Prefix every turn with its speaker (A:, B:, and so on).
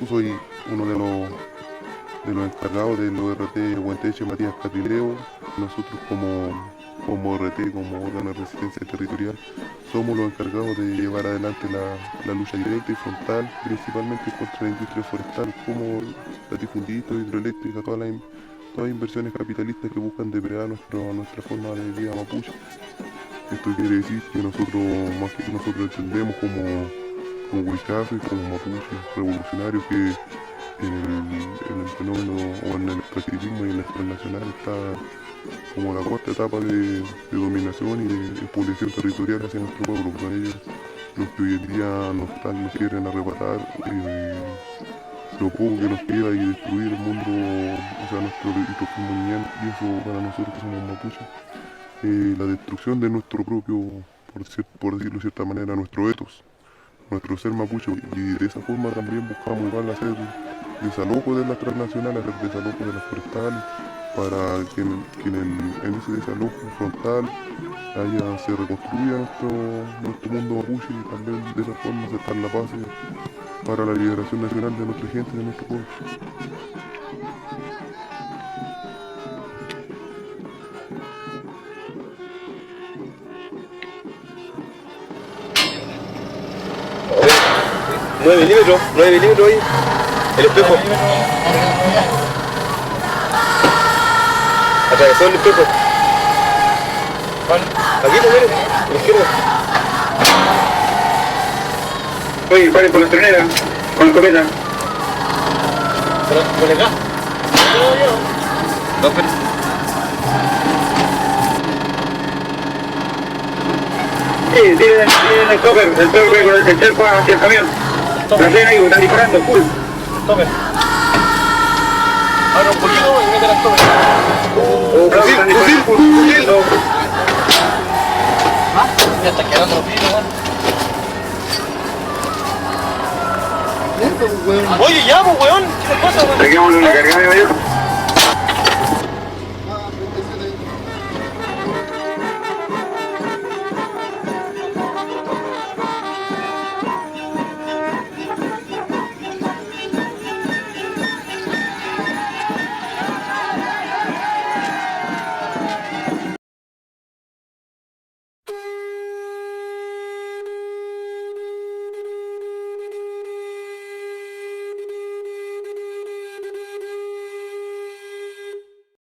A: soy uno de los encargados de los RT Huenteche Matías Catrileo. Nosotros como RT, como órgano de resistencia territorial, somos los encargados de llevar adelante la lucha directa y frontal, principalmente contra la industria forestal, como latifundistas, hidroeléctricas, todas inversiones capitalistas que buscan depredar nuestra forma de vida mapuche. Esto quiere decir que nosotros entendemos como huichazo y como mapuche revolucionarios que en el fenómeno o en el extractivismo y en el transnacional está como la cuarta etapa de dominación y de expoliación territorial hacia nuestro pueblo. Para ellos, los que hoy en día nos quieren arrebatar lo poco que nos queda y destruir el mundo, o sea, nuestro pulmón, y eso para nosotros que somos mapuches, la destrucción de nuestro propio, por decirlo de cierta manera, nuestro ethos, nuestro ser mapuche, y de esa forma también buscamos igual hacer desalojo de las transnacionales, hacer desalojo de las forestales, para que en ese desalojo frontal se reconstruya nuestro mundo mapuche, y también de esa forma aceptar la paz para la liberación nacional de nuestra gente, de nuestro pueblo.
B: Nueve milímetros ahí, el espejo. Atravesó el espejo. Aquí no viene, a la izquierda.
C: Oye, paren por la tronera, con la escopeta.
B: ¿Por acá? No, pero...
C: Sí, tienen el cover, el cover con el cerco hacia el camión. La frena ahí, están disparando, full.
B: Tome. Ahora un poquito y mete las tomes.
C: Fusil.
B: Ya está quedando los pisos, weón. Oye, ya, pues, weón. ¿Qué te pasa, weón?
C: Saquémosle una cargada de mayor.